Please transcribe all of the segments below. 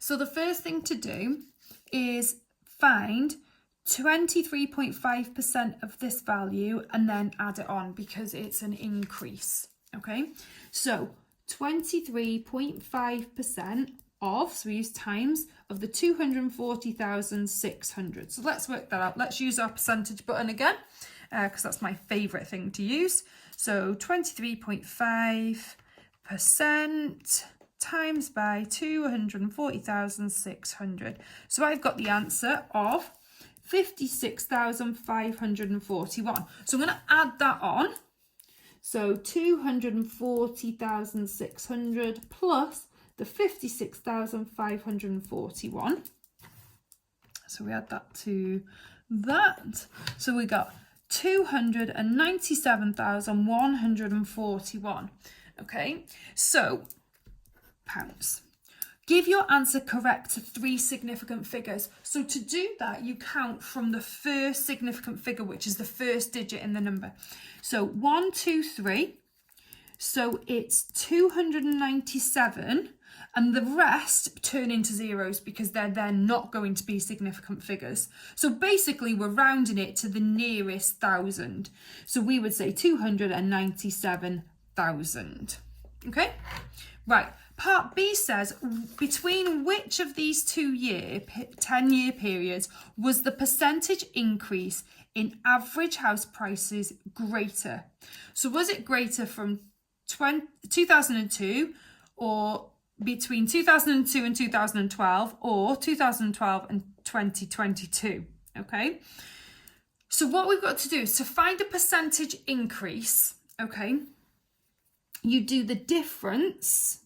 So the first thing to do is find 23.5% of this value and then add it on because it's an increase. Okay, so 23.5% of, so we use times, of the 240,600. So let's work that out. Let's use our percentage button again because that's my favourite thing to use. So 23.5% times by 240,600. So I've got the answer of 56,541. So I'm going to add that on. So 240,600 plus the 56,541. So we add that to that. So we got 297,141. Okay, so pounds. Give your answer correct to 3 significant figures. So to do that, you count from the first significant figure, which is the first digit in the number. So 1, 2, 3. So it's 297, and the rest turn into zeros because they're not going to be significant figures. So basically, we're rounding it to the nearest thousand. So we would say 297,000. Okay, right. Part B says, between which of these 10-year periods was the percentage increase in average house prices greater? So was it greater from 2002 or between 2002 and 2012 or 2012 and 2022? Okay. So what we've got to do is to find a percentage increase, okay, you do the difference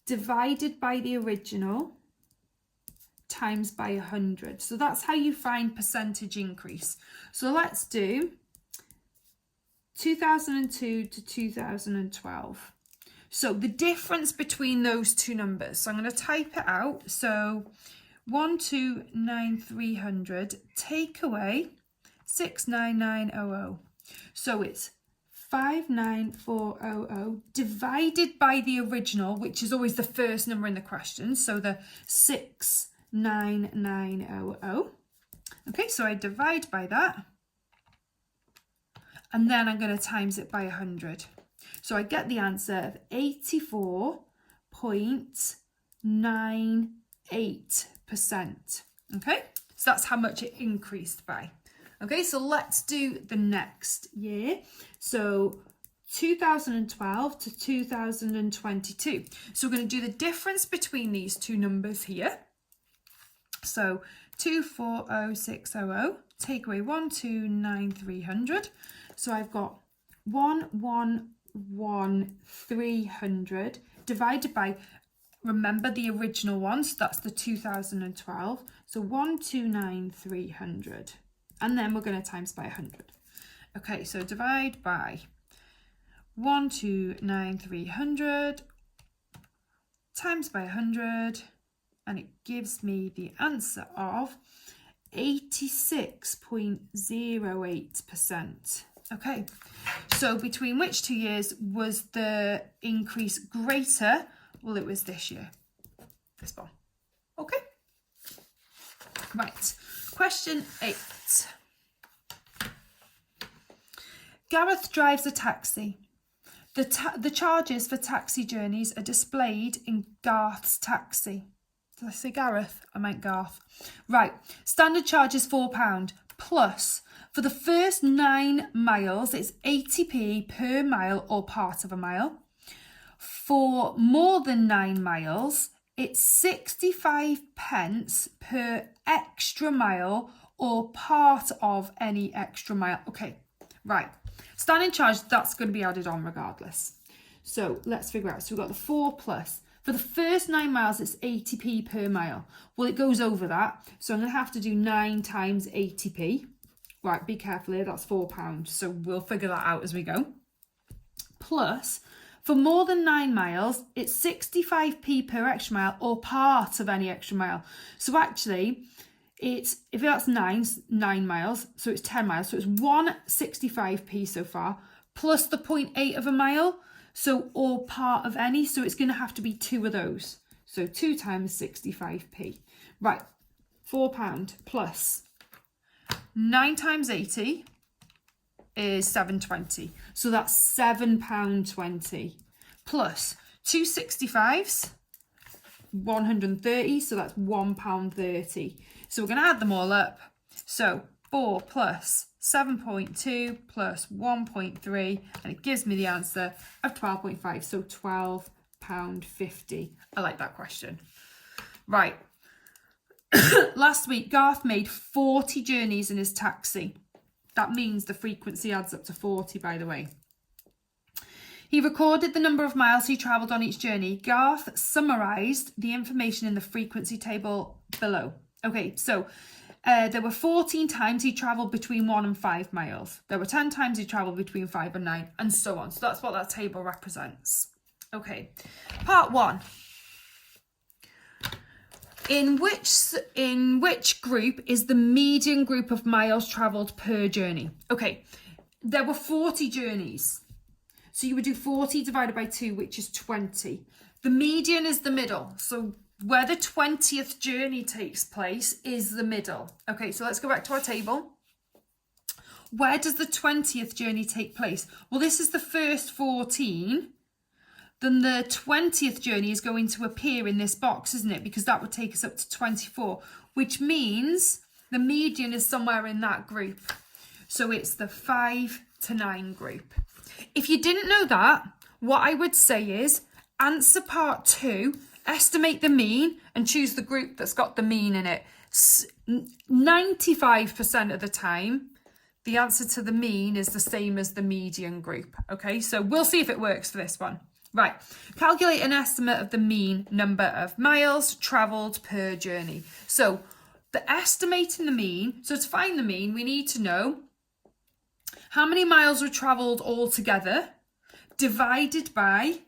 divided by the original times by 100. So that's how you find percentage increase. So let's do 2002 to 2012. So the difference between those two numbers. So I'm going to type it out. So 129,300 take away 69900. So it's 59400 divided by the original, which is always the first number in the question, so the 69900. Okay, so I divide by that, and then I'm going to times it by 100. So I get the answer of 84.98%. Okay, so that's how much it increased by. Okay, so let's do the next year. So 2012 to 2022. So we're going to do the difference between these two numbers here. So 240,600 take away 129,300. So I've got 111,300 divided by, remember the original one, so that's the 2012. So 129,300. And then we're going to times by 100. Okay, so divide by 129,300 times by 100, and it gives me the answer of 86.08%. Okay, so between which 2 years was the increase greater? Well, it was this year, this one. Okay, right. Question 8. Gareth drives a taxi. The charges for taxi journeys are displayed in Garth's taxi. Did I say Gareth? I meant Garth. Right. Standard charge is £4 plus for the first 9 miles, it's 80p per mile or part of a mile. For more than 9 miles, it's 65 pence per extra mile or part of any extra mile. Okay, right. Standing charge, that's going to be added on regardless. So let's figure out. So we've got the 4 plus. For the first 9 miles, it's 80p per mile. Well, it goes over that. So I'm going to have to do 9 times 80p. Right, be careful here. That's £4. So we'll figure that out as we go. Plus, for more than 9 miles, it's 65p per extra mile or part of any extra mile. So actually, it's, if that's 9 miles, so it's 10 miles. So it's 165p so far, plus the 0.8 of a mile. So, or part of any. So it's going to have to be 2 of those. So 2 times 65p. Right, £4 plus 9 times 80 is £7.20. So that's £7.20 plus 2 65s, 130. So that's £1.30. So we're going to add them all up. So 4 plus 7.2 plus 1.3, and it gives me the answer of 12.5. So £12.50. I like that question. Right. Last week, Garth made 40 journeys in his taxi. That means the frequency adds up to 40, by the way. He recorded the number of miles he travelled on each journey. Garth summarised the information in the frequency table below. Okay, so there were 14 times he travelled between 1 and 5 miles. There were 10 times he travelled between 5 and 9, and so on. So that's what that table represents. Okay, part 1. In which group is the median group of miles travelled per journey? Okay, there were 40 journeys. So you would do 40 divided by 2, which is 20. The median is the middle. So where the 20th journey takes place is the middle. Okay, so let's go back to our table. Where does the 20th journey take place? Well, this is the first 14. Then the 20th journey is going to appear in this box, isn't it? Because that would take us up to 24, which means the median is somewhere in that group. So it's the 5 to 9 group. If you didn't know that, what I would say is answer part 2, estimate the mean, and choose the group that's got the mean in it. 95% of the time, the answer to the mean is the same as the median group. Okay, so we'll see if it works for this one. Right, calculate an estimate of the mean number of miles travelled per journey. So the estimating the mean, so to find the mean, we need to know how many miles were travelled altogether divided by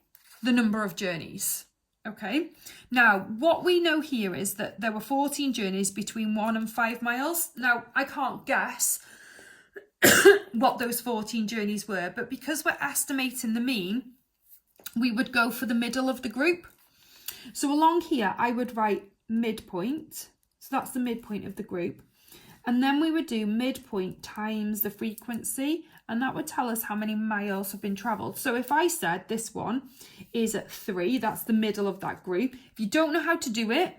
the number of journeys. Okay, now what we know here is that there were 14 journeys between 1 and 5 miles. Now, I can't guess what those 14 journeys were, but because we're estimating the mean, we would go for the middle of the group. So along here, I would write midpoint. So that's the midpoint of the group. And then we would do midpoint times the frequency, and that would tell us how many miles have been travelled. So if I said this one is at 3, that's the middle of that group. If you don't know how to do it,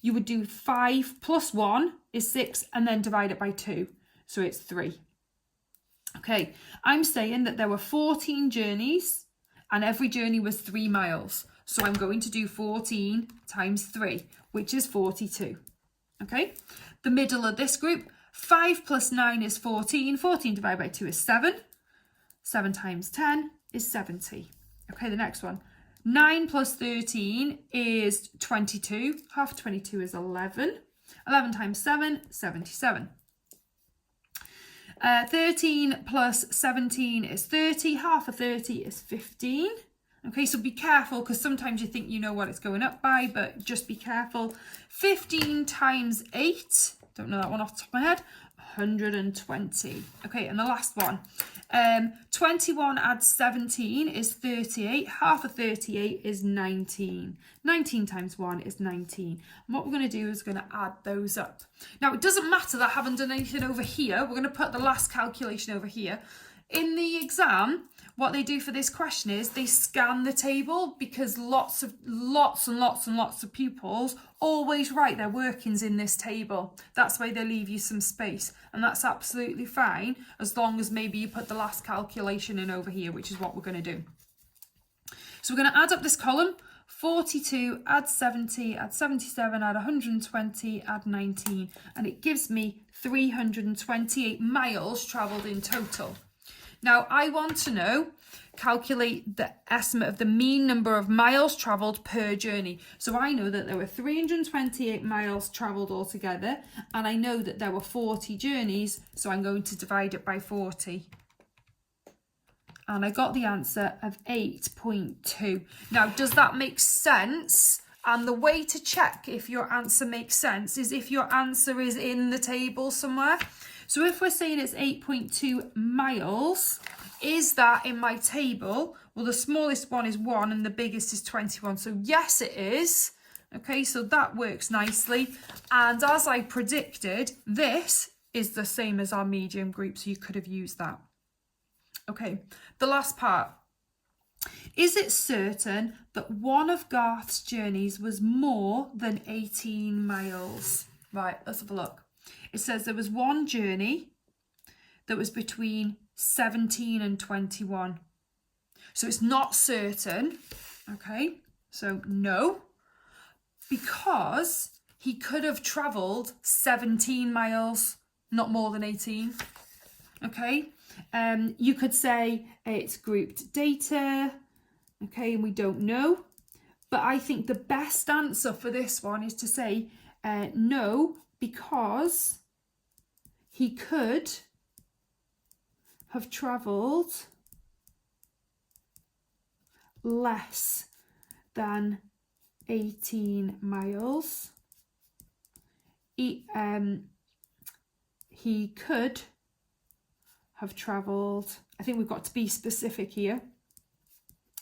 you would do 5 plus 1 is 6, and then divide it by 2. So it's 3. Okay, I'm saying that there were 14 journeys, and every journey was 3 miles. So I'm going to do 14 times 3, which is 42. Okay, the middle of this group, 5 plus 9 is 14. 14 divided by 2 is 7. 7 times 10 is 70. Okay, the next one. 9 plus 13 is 22. Half 22 is 11. 11 times 7, 77. 13 plus 17 is 30. Half of 30 is 15. Okay, so be careful, because sometimes you think you know what it's going up by, but just be careful. 15 times 8, don't know that one off the top of my head, 120. Okay, and the last one. 21 adds 17 is 38. Half of 38 is 19. 19 times 1 is 19. And what we're going to do is we're going to add those up. Now, it doesn't matter that I haven't done anything over here. We're going to put the last calculation over here. In the exam, what they do for this question is they scan the table, because lots and lots of pupils always write their workings in this table. That's why they leave you some space, and that's absolutely fine, as long as maybe you put the last calculation in over here, which is what we're going to do. So we're going to add up this column. 42, add 70, add 77, add 120, add 19, and it gives me 328 miles travelled in total. Now, I want to know, calculate the estimate of the mean number of miles travelled per journey. So I know that there were 328 miles travelled altogether, and I know that there were 40 journeys, so I'm going to divide it by 40. And I got the answer of 8.2. Now, does that make sense? And the way to check if your answer makes sense is if your answer is in the table somewhere. So if we're saying it's 8.2 miles, is that in my table? Well, the smallest one is 1 and the biggest is 21. So yes, it is. Okay, so that works nicely. And as I predicted, this is the same as our medium group, so you could have used that. Okay, the last part. Is it certain that one of Garth's journeys was more than 18 miles? Right, let's have a look. It says there was one journey that was between 17 and 21. So it's not certain, okay? So no, because he could have travelled 17 miles, not more than 18, okay? You could say it's grouped data, okay, and we don't know. But I think the best answer for this one is to say no, because he could have travelled less than 18 miles. He could have travelled, I think we've got to be specific here,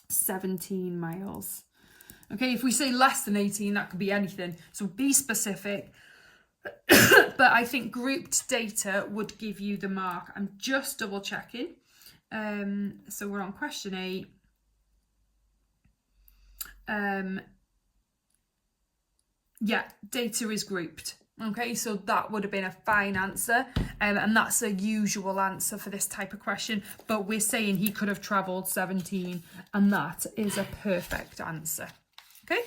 17 miles. Okay, if we say less than 18, that could be anything. So be specific. But I think grouped data would give you the mark. I'm just double checking. So we're on question 8. Yeah, data is grouped. Okay, so that would have been a fine answer, and that's a usual answer for this type of question, but we're saying he could have travelled 17, and that is a perfect answer. Okay.